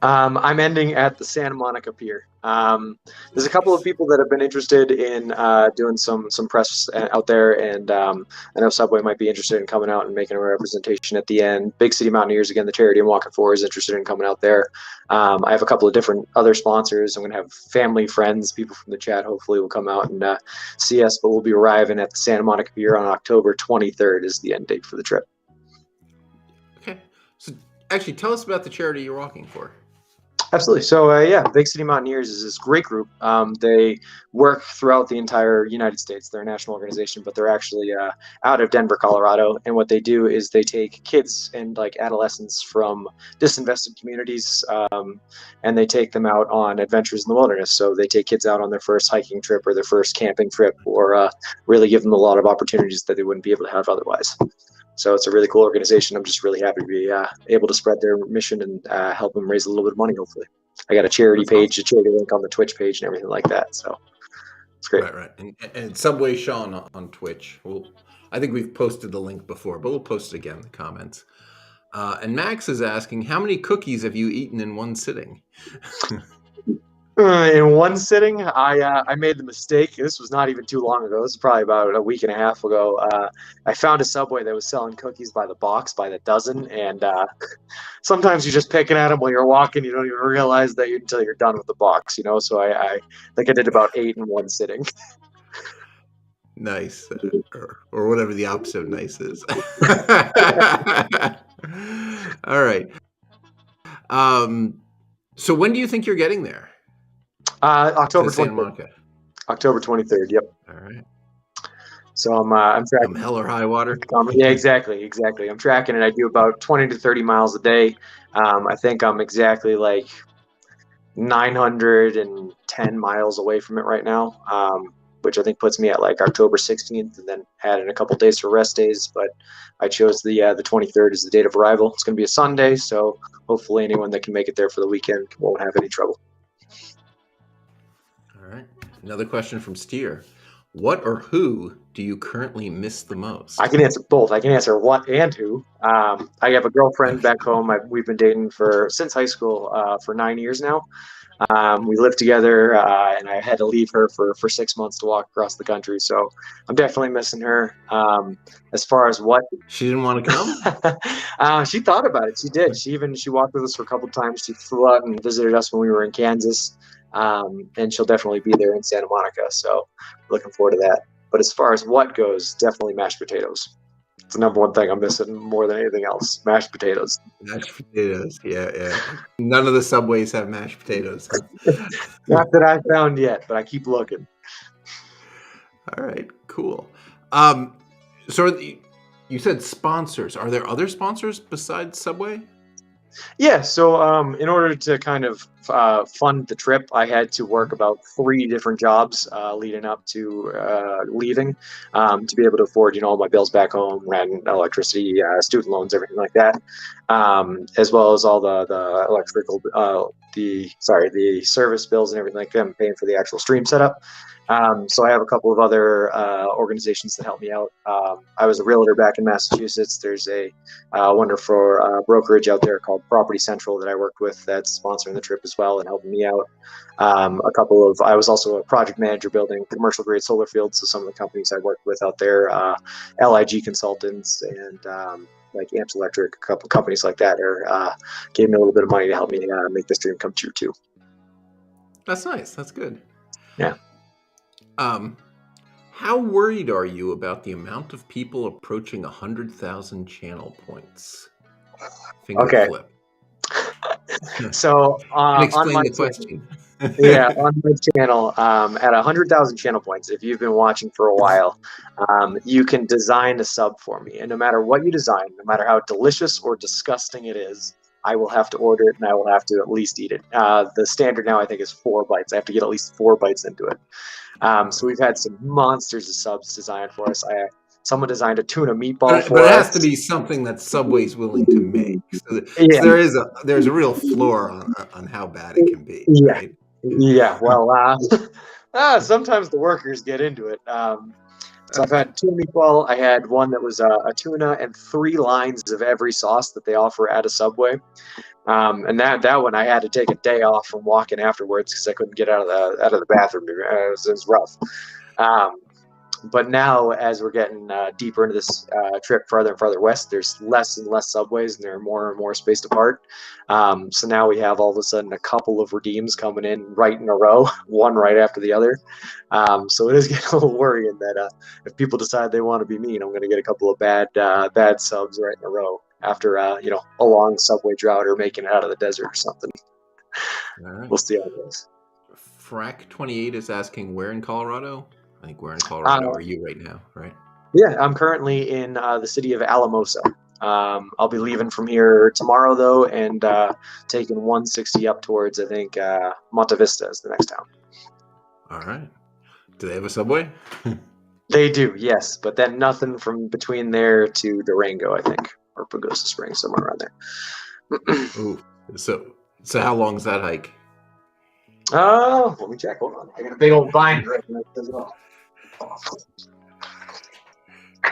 I'm ending at the Santa Monica Pier. There's a couple of people that have been interested in doing some press out there, and I know Subway might be interested in coming out and making a representation at the end. Big City Mountaineers, again, the charity I'm walking for, is interested in coming out there. I have a couple of different other sponsors. I'm going to have family, friends, people from the chat hopefully will come out and see us, but we'll be arriving at the Santa Monica Pier on October 23rd is the end date for the trip. Okay. Actually, tell us about the charity you're walking for. Absolutely. So yeah, Big City Mountaineers is this great group. They work throughout the entire United States. They're a national organization, but they're actually out of Denver, Colorado. And what they do is they take kids and like adolescents from disinvested communities, and they take them out on adventures in the wilderness. So they take kids out on their first hiking trip or their first camping trip, or really give them a lot of opportunities that they wouldn't be able to have otherwise. So it's a really cool organization. I'm just really happy to be able to spread their mission and help them raise a little bit of money, hopefully. I got a charity page, a charity link on the Twitch page and everything like that. So it's great. Right. And SubwaySean on Twitch. I think we've posted the link before, but we'll post it again in the comments. And Max is asking, how many cookies have you eaten in one sitting? In one sitting, I made the mistake. This was not even too long ago. This was probably about a week and a half ago. I found a Subway that was selling cookies by the box, by the dozen, and sometimes you're just picking at them while you're walking. You don't even realize that until you're done with the box, you know. So I think I did about 8 in one sitting. Nice, or whatever the opposite of nice is. All right. So when do you think you're getting there? October 23rd. October 23rd. Yep. All right. So I'm tracking. Hell or high water. Yeah, exactly. I'm tracking it. I do about 20 to 30 miles a day. I think I'm exactly like 910 miles away from it right now, which I think puts me at like October 16th, and then add in a couple days for rest days. But I chose the 23rd as the date of arrival. It's going to be a Sunday, so hopefully anyone that can make it there for the weekend won't have any trouble. All right. Another question from Steer. What or who do you currently miss the most? I can answer both. I can answer what and who. I have a girlfriend back home. We've been dating since high school for 9 years now. We lived together, and I had to leave her for 6 months to walk across the country. So I'm definitely missing her. As far as what, she didn't want to come. She thought about it. She did. She walked with us for a couple of times. She flew out and visited us when we were in Kansas. And she'll definitely be there in Santa Monica. So looking forward to that. But as far as what goes, definitely mashed potatoes. It's the number one thing I'm missing more than anything else. Mashed potatoes. Mashed potatoes. Yeah. None of the Subways have mashed potatoes. Not that I've found yet, but I keep looking. All right, cool. So you said sponsors. Are there other sponsors besides Subway? Yeah, so in order to kind of fund the trip, I had to work about 3 different jobs leading up to leaving to be able to afford, all my bills back home, rent, electricity, student loans, everything like that, as well as all the electrical, the service bills and everything like that. I'm paying for the actual stream setup. So I have a couple of other organizations that help me out. I was a realtor back in Massachusetts. There's a wonderful brokerage out there called Property Central that I worked with that's sponsoring the trip as well and helping me out. I was also a project manager building commercial grade solar fields. So some of the companies I worked with out there, LIG Consultants and like Amps Electric, a couple companies like that gave me a little bit of money to help me make this dream come true too. That's nice. That's good. Yeah. How worried are you about the amount of people approaching 100,000 channel points? Okay. Flip. So on my question. Yeah, on my channel, at 100,000 channel points, if you've been watching for a while, you can design a sub for me. And no matter what you design, no matter how delicious or disgusting it is, I will have to order it and I will have to at least eat it. The standard now, I think, is 4 bites. I have to get at least 4 bites into it. So we've had some monsters of subs designed for us. Someone designed a tuna meatball for us. But it has to be something that Subway's willing to make. So there's a real floor on how bad it can be. Yeah. Right? Yeah. Well, sometimes the workers get into it. So I've had tuna meatball. I had one that was a tuna and 3 lines of every sauce that they offer at a Subway. And that one I had to take a day off from walking afterwards because I couldn't get out of the bathroom. It was rough. But now, as we're getting deeper into this trip farther and farther west, there's less and less Subways, and they're more and more spaced apart. So now we have all of a sudden a couple of redeems coming in right in a row, one right after the other. So it is getting a little worrying that if people decide they want to be mean, I'm going to get a couple of bad subs right in a row. after a long subway drought or making it out of the desert or something. All right. We'll see how it goes. Frack28 is asking where in Colorado? I think where in Colorado are you right now, right? Yeah, I'm currently in the city of Alamosa. I'll be leaving from here tomorrow, though, and taking 160 up towards, I think, Monte Vista is the next town. All right. Do they have a subway? They do, yes, but then nothing from between there to Durango, I think, or Pagosa Springs, somewhere around there. Ooh, so how long is that hike? Let me check. Hold on. I got a big old binder right there as well.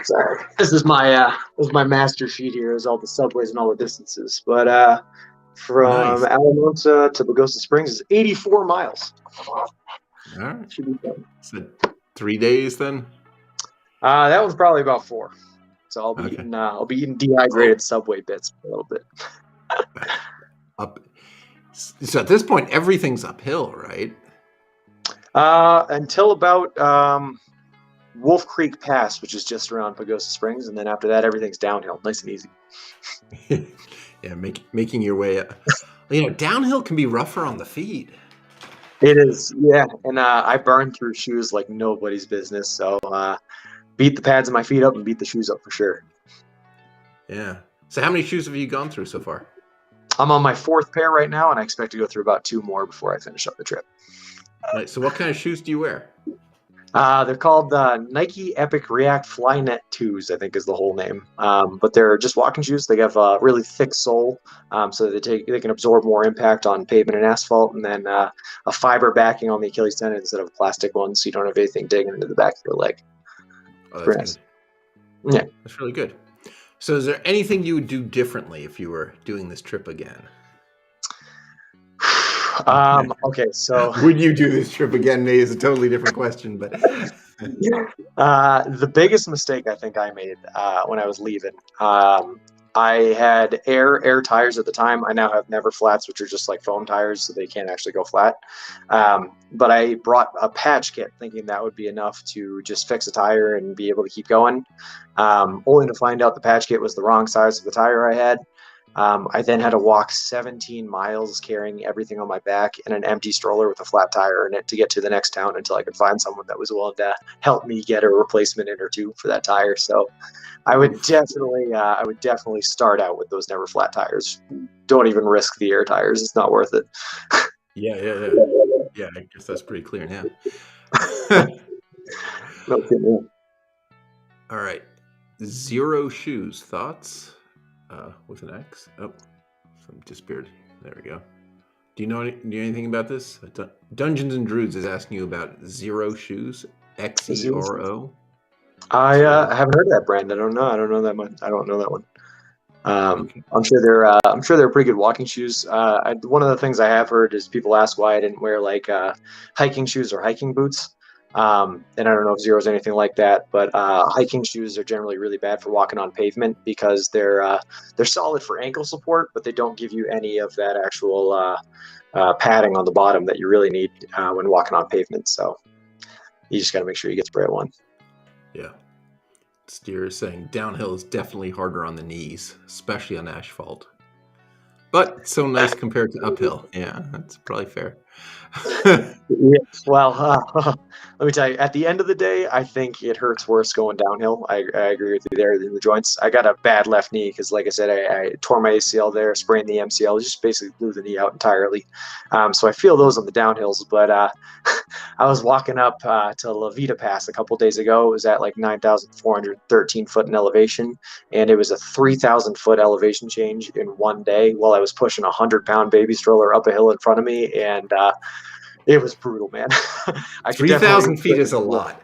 Sorry, this is my master sheet here. Is all the subways and all the distances. But from Nice. Alamosa to Pagosa Springs is 84 miles. All right. Should be fun. So 3 days then? That one's probably about 4. So I'll be eating dehydrated Subway bits for a little bit. Up. So at this point, everything's uphill, right? Until about Wolf Creek Pass, which is just around Pagosa Springs, and then after that, everything's downhill, nice and easy. Yeah, making your way up. Downhill can be rougher on the feet. It is, yeah. And I burn through shoes like nobody's business. So beat the pads of my feet up and beat the shoes up for sure. Yeah. So how many shoes have you gone through so far? I'm on my 4th pair right now, and I expect to go through about 2 more before I finish up the trip. Right, so what kind of shoes do you wear? They're called Nike Epic React Flynet 2s, I think is the whole name. But they're just walking shoes. They have a really thick sole, so they can absorb more impact on pavement and asphalt, and then a fiber backing on the Achilles tendon instead of a plastic one, so you don't have anything digging into the back of your leg. Oh, that's good. Yeah. That's really good. So is there anything you would do differently if you were doing this trip again? Okay, so would you do this trip again? Maybe is a totally different question, but the biggest mistake I think I made when I was leaving, I had air tires at the time. I now have never flats, which are just like foam tires, so they can't actually go flat. But I brought a patch kit thinking that would be enough to just fix a tire and be able to keep going, only to find out the patch kit was the wrong size of the tire I had. I then had to walk 17 miles carrying everything on my back in an empty stroller with a flat tire in it to get to the next town until I could find someone that was willing to help me get a replacement in or two for that tire. So I would definitely start out with those never flat tires. Don't even risk the air tires. It's not worth it. Yeah, I guess that's pretty clear now. No kidding. All right. Zero shoes. Thoughts? With an X. Oh, some disappeared. There we go. Do you know anything about this? Dungeons and Druids is asking you about Zero Shoes. XERO. I haven't heard of that brand. I don't know that one. I don't know that one. I'm sure they're pretty good walking shoes. One of the things I have heard is people ask why I didn't wear like hiking shoes or hiking boots. And I don't know if Zero's anything like that, but hiking shoes are generally really bad for walking on pavement because they're solid for ankle support, but they don't give you any of that actual padding on the bottom that you really need when walking on pavement. So you just got to make sure you get the right one. Yeah. Steer is saying downhill is definitely harder on the knees, especially on asphalt. But so nice compared to uphill. Yeah, that's probably fair. Yeah, well, let me tell you, at the end of the day, I think it hurts worse going downhill. I agree with you there in the joints. I got a bad left knee because, like I said, I tore my ACL there, sprained the MCL, just basically blew the knee out entirely. So I feel those on the downhills, but I was walking up to La Vita Pass a couple days ago. It was at like 9,413 foot in elevation, and it was a 3,000 foot elevation change in one day while I was pushing a 100-pound baby stroller up a hill in front of me, and it was brutal, man. 3,000 feet is a lot.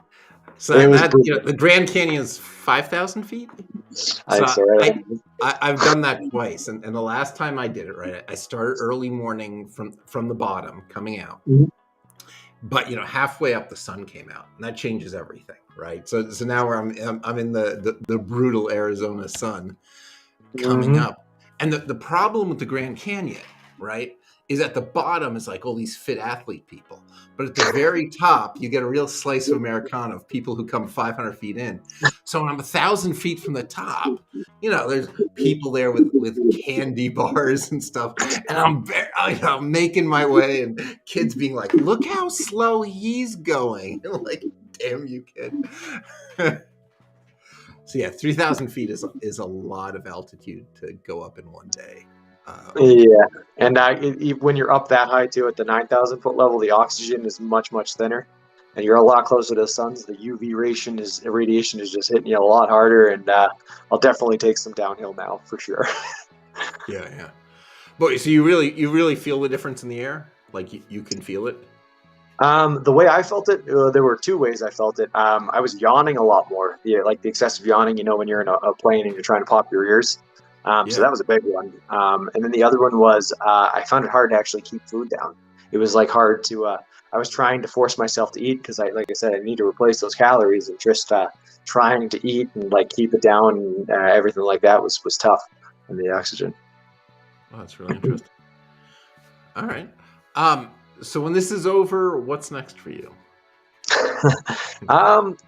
So the Grand Canyon's 5,000 feet. So I've done that twice, and the last time I did it, right, I started early morning from the bottom coming out. Mm-hmm. But halfway up the sun came out, and that changes everything, right? So now where I'm in the brutal Arizona sun coming up, and the problem with the Grand Canyon right, is at the bottom is like all these fit athlete people. But at the very top, you get a real slice of Americana of people who come 500 feet in. So when I'm 1,000 feet from the top, there's people there with candy bars and stuff. And I'm making my way, and kids being like, look how slow he's going. And I'm like, damn you, kid. So yeah, 3,000 feet is a lot of altitude to go up in one day. Yeah, and when you're up that high too, at the 9,000 foot level, the oxygen is much, much thinner, and you're a lot closer to the sun. So the UV radiation is just hitting you a lot harder, and I'll definitely take some downhill now for sure. Yeah. But so you really feel the difference in the air? Like you can feel it? The way I felt it, there were two ways I felt it. I was yawning a lot more. Yeah, like the excessive yawning, when you're in a plane and you're trying to pop your ears. So that was a big one. And then the other one was I found it hard to actually keep food down. It was like hard to. I was trying to force myself to eat because like I said, I need to replace those calories, and just trying to eat and like keep it down and everything like that was tough. And the oxygen. Oh, that's really interesting. All right. So when this is over, what's next for you?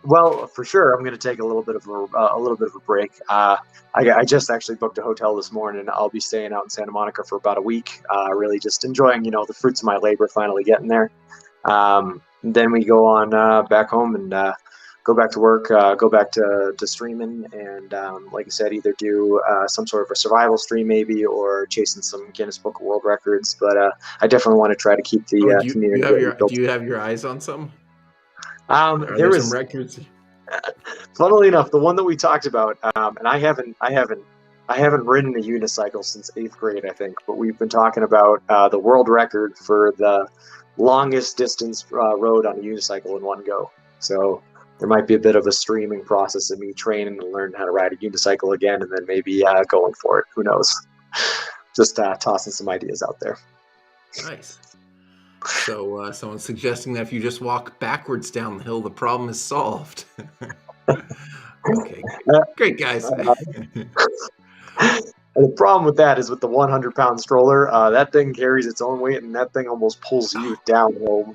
Well, for sure, I'm going to take a little bit of a break. I just actually booked a hotel this morning. I'll be staying out in Santa Monica for about a week. Really just enjoying, the fruits of my labor finally getting there. Then we go on back home and go back to work, go back to streaming, and like I said, either do some sort of a survival stream maybe, or chasing some Guinness Book of World Records. But I definitely want to try to keep the community. Do you have your eyes on some? There was some records. Funnily enough, the one that we talked about, and I haven't ridden a unicycle since 8th grade, I think, but we've been talking about the world record for the longest distance rode on a unicycle in one go. So there might be a bit of a streaming process of me training to learn how to ride a unicycle again, and then maybe going for it. Who knows? Just tossing some ideas out there. Nice. So someone's suggesting that if you just walk backwards down the hill, the problem is solved. Okay, great guys. The problem with that is with the 100-pound stroller, that thing carries its own weight, and that thing almost pulls you downhill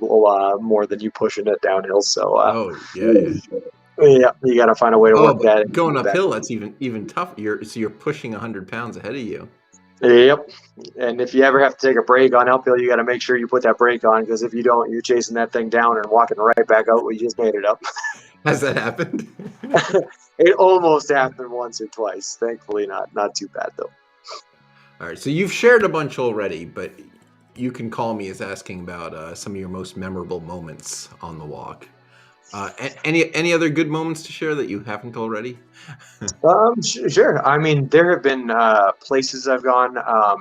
more than you pushing it downhill. So, yeah, you got to find a way to work that. Going uphill, that's even tougher. You're pushing 100 pounds ahead of you. Yep. And if you ever have to take a break on uphill, you got to make sure you put that brake on, because if you don't, you're chasing that thing down and walking right back out where you just made it up. Has that happened? It almost happened once or twice. Thankfully, not too bad though. All right. So you've shared a bunch already, but you can call me as asking about some of your most memorable moments on the walk. Any other good moments to share that you haven't already? Sure. I mean, there have been places I've gone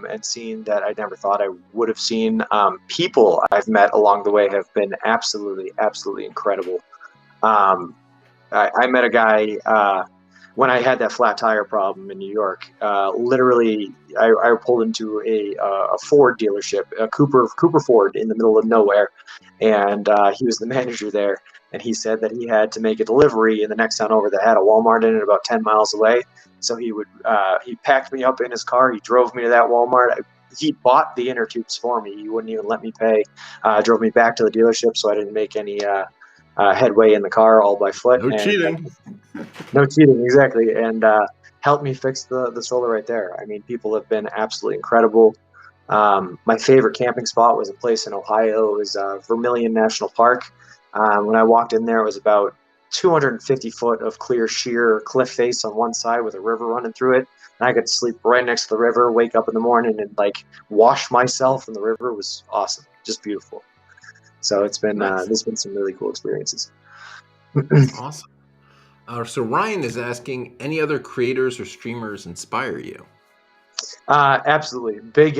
and seen that I never thought I would have seen. People I've met along the way have been absolutely incredible. I met a guy when I had that flat tire problem in New York. Literally, I pulled into a Ford dealership, a Cooper Ford, in the middle of nowhere, and he was the manager there. And he said that he had to make a delivery in the next town over that had a Walmart in it about 10 miles away. So he packed me up in his car. He drove me to that Walmart. He bought the inner tubes for me. He wouldn't even let me pay. Drove me back to the dealership, so I didn't make any headway in the car, all by foot. No cheating. No cheating, exactly. And helped me fix the stroller right there. I mean, people have been absolutely incredible. My favorite camping spot was a place in Ohio. It was Vermilion National Park. When I walked in there, it was about 250 foot of clear, sheer cliff face on one side with a river running through it. And I could sleep right next to the river, wake up in the morning and wash myself in the river. It was awesome. Just beautiful. So it's been, there's been some really cool experiences. Awesome. So Ryan is asking, any other creators or streamers inspire you? Absolutely. Big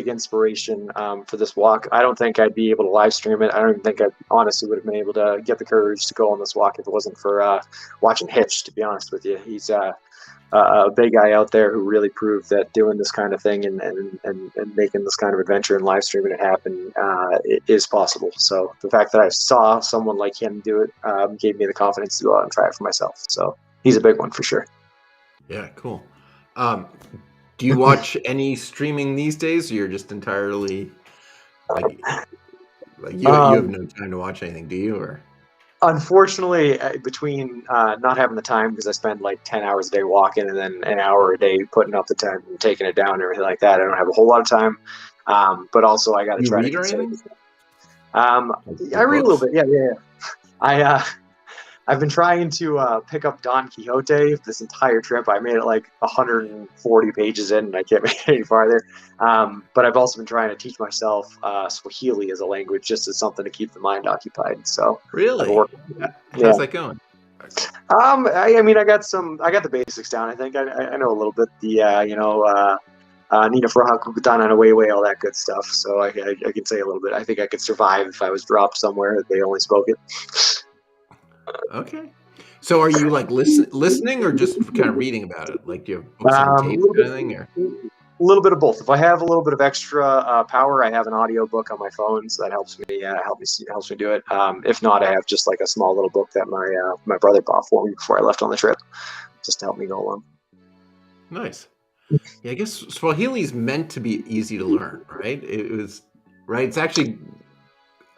inspiration for this walk. I don't think I'd be able to live stream it. I don't even think I honestly would have been able to get the courage to go on this walk if it wasn't for watching Hitch, to be honest with you. He's a big guy out there who really proved that doing this kind of thing and making this kind of adventure and live streaming it happen is possible. So the fact that I saw someone like him do it gave me the confidence to go out and try it for myself. So he's a big one for sure. Yeah, cool. Do you watch any streaming these days, or you're just entirely like you have no time to watch anything, do you? Or Unfortunately, between not having the time because I spend like 10 hours a day walking and then an hour a day putting up the tent and taking it down and everything like that, I don't have a whole lot of time. But also, I got to you try read to or conserve. anything? I read a little bit. Yeah. I've been trying to pick up Don Quixote this entire trip. I made it like 140 pages in, and I can't make it any farther. But I've also been trying to teach myself Swahili as a language, just as something to keep the mind occupied. So really, how's that going? I mean, I got the basics down. I think I know a little bit. Nina Fraha Kukutana and Away, all that good stuff. So I can say a little bit. I think I could survive if I was dropped somewhere that they only spoke it. Okay. So are you like listening or just kind of reading about it? Like do you have books on tape or anything? Or? A little bit of both. If I have a little bit of extra power, I have an audio book on my phone, so that helps me do it. If not, I have just like a small little book that my brother bought for me before I left on the trip, just to help me go along. Nice. Yeah, I guess Swahili is meant to be easy to learn, right? It's actually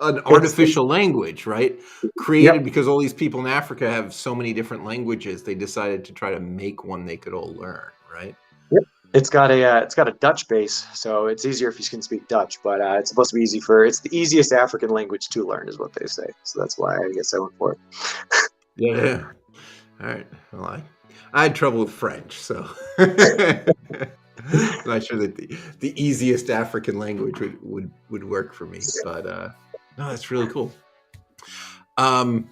an artificial language, right? Created because all these people in Africa have so many different languages. They decided to try to make one they could all learn, right? Yep. It's got a Dutch base, so it's easier if you can speak Dutch. But it's supposed to be easy it's the easiest African language to learn, is what they say. So that's why I guess I went for it. Yeah. All right. Well, I had trouble with French, so I'm not sure that the easiest African language would work for me. But no, that's really cool. All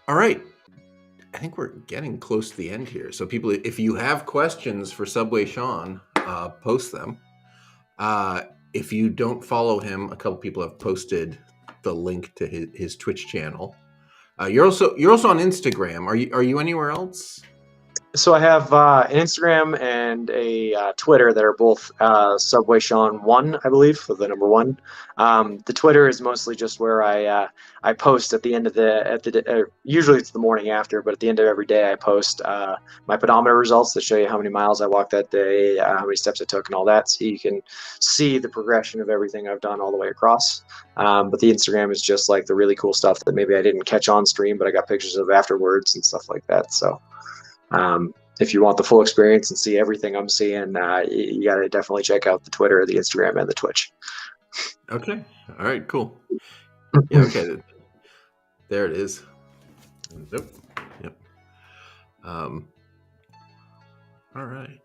right. I think we're getting close to the end here. So people, if you have questions for SubwaySean, post them. If you don't follow him, a couple people have posted the link to his Twitch channel. You're also on Instagram. Are you anywhere else? So I have an Instagram and a Twitter that are both SubwaySean1, I believe, for the number 1. The Twitter is mostly just where I post at the end of usually it's the morning after, but at the end of every day I post my pedometer results that show you how many miles I walked that day, how many steps I took, and all that, so you can see the progression of everything I've done all the way across. But the Instagram is just like the really cool stuff that maybe I didn't catch on stream, but I got pictures of afterwards and stuff like that. So. If you want the full experience and see everything I'm seeing, you got to definitely check out the Twitter, the Instagram, and the Twitch. Okay. All right, cool. Yeah, okay. There it is. Yep. All right.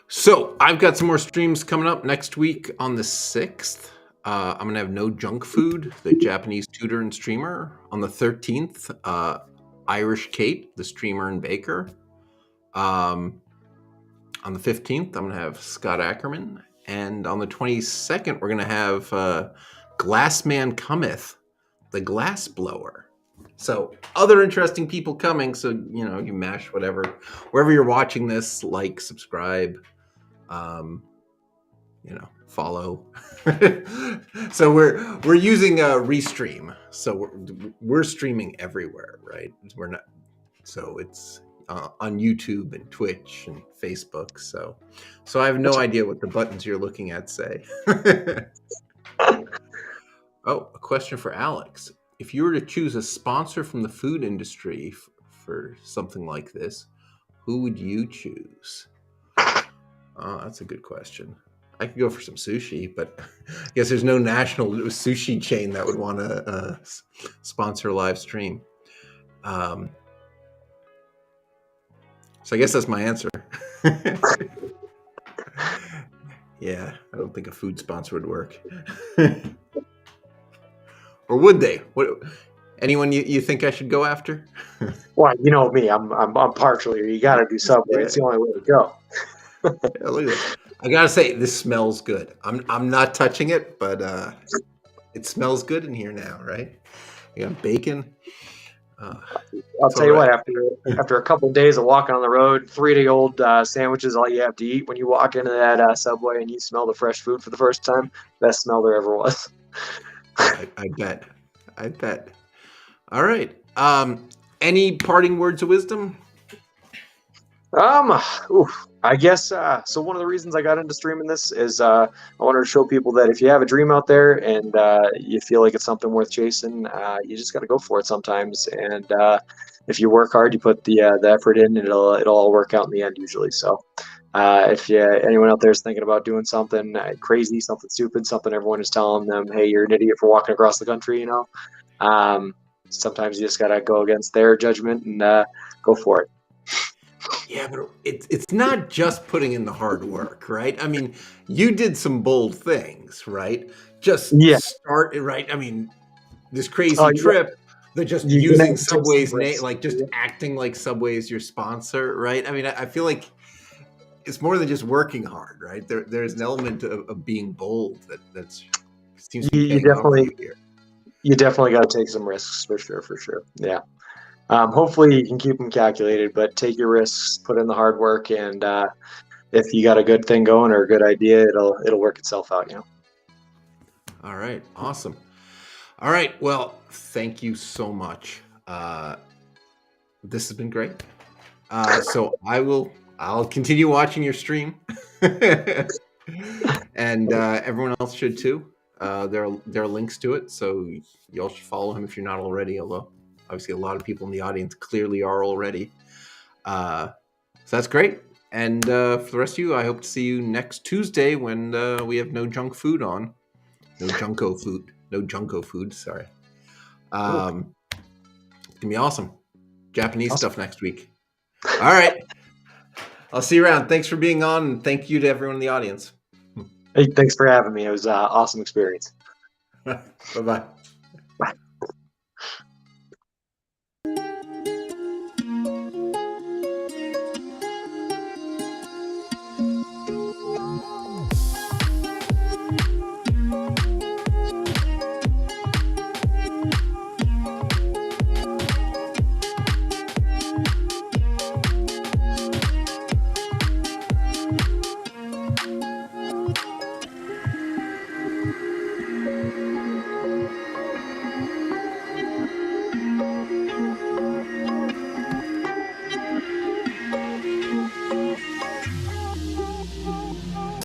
So I've got some more streams coming up next week on the 6th. I'm going to have No Junk Food, the Japanese tutor and streamer. On the 13th, Irish Kate, the streamer and baker. On the 15th, I'm going to have Scott Ackerman. And on the 22nd, we're going to have Glassman Cometh, the glass blower. So other interesting people coming. So, you mash wherever you're watching this, like, subscribe, follow. So we're using Restream. So we're streaming everywhere, right? We're not. So it's on YouTube and Twitch and Facebook. So I have no idea what the buttons you're looking at say. Oh, a question for Alex. If you were to choose a sponsor from the food industry for something like this, who would you choose? Oh, that's a good question. I could go for some sushi, but I guess there's no national sushi chain that would want to sponsor a live stream. So I guess that's my answer. Yeah, I don't think a food sponsor would work. Or would they? Anyone you think I should go after? Well, you know me, I'm partially. You got to do Subway. It's the only way to go. Yeah, look at this. I gotta say, this smells good. I'm not touching it, but it smells good in here now, right? You got bacon. I'll tell you what. After a couple of days of walking on the road, 3-day-old sandwiches, all you have to eat when you walk into that Subway and you smell the fresh food for the first time, best smell there ever was. I bet. All right. Any parting words of wisdom? I guess so. One of the reasons I got into streaming this is I wanted to show people that if you have a dream out there and you feel like it's something worth chasing, you just got to go for it sometimes. And if you work hard, you put the effort in, and it'll all work out in the end usually. So if anyone out there is thinking about doing something crazy, something stupid, something everyone is telling them, hey, you're an idiot for walking across the country, sometimes you just got to go against their judgment and go for it. Yeah, but it's not just putting in the hard work, right? I mean, you did some bold things, right? Just start it, right? I mean, this crazy trip, they're just using Subway's name, like just acting like Subway is your sponsor, right? I mean, I feel like it's more than just working hard, right? There's an element of being bold that seems to be paying off for you here. You definitely got to take some risks for sure. Yeah. Hopefully you can keep them calculated, but take your risks, put in the hard work, and if you got a good thing going or a good idea, it'll work itself out, All right, awesome. All right, well, thank you so much. This has been great. So I'll continue watching your stream, and everyone else should too. There are links to it, so you all should follow him if you're not already. Although obviously a lot of people in the audience clearly are already. So that's great. And for the rest of you, I hope to see you next Tuesday when we have no junk food on. No Junko food. Sorry. It's gonna be awesome. Japanese stuff next week. All right. I'll see you around. Thanks for being on, and thank you to everyone in the audience. Hey, thanks for having me. It was an awesome experience. Bye-bye. Bye.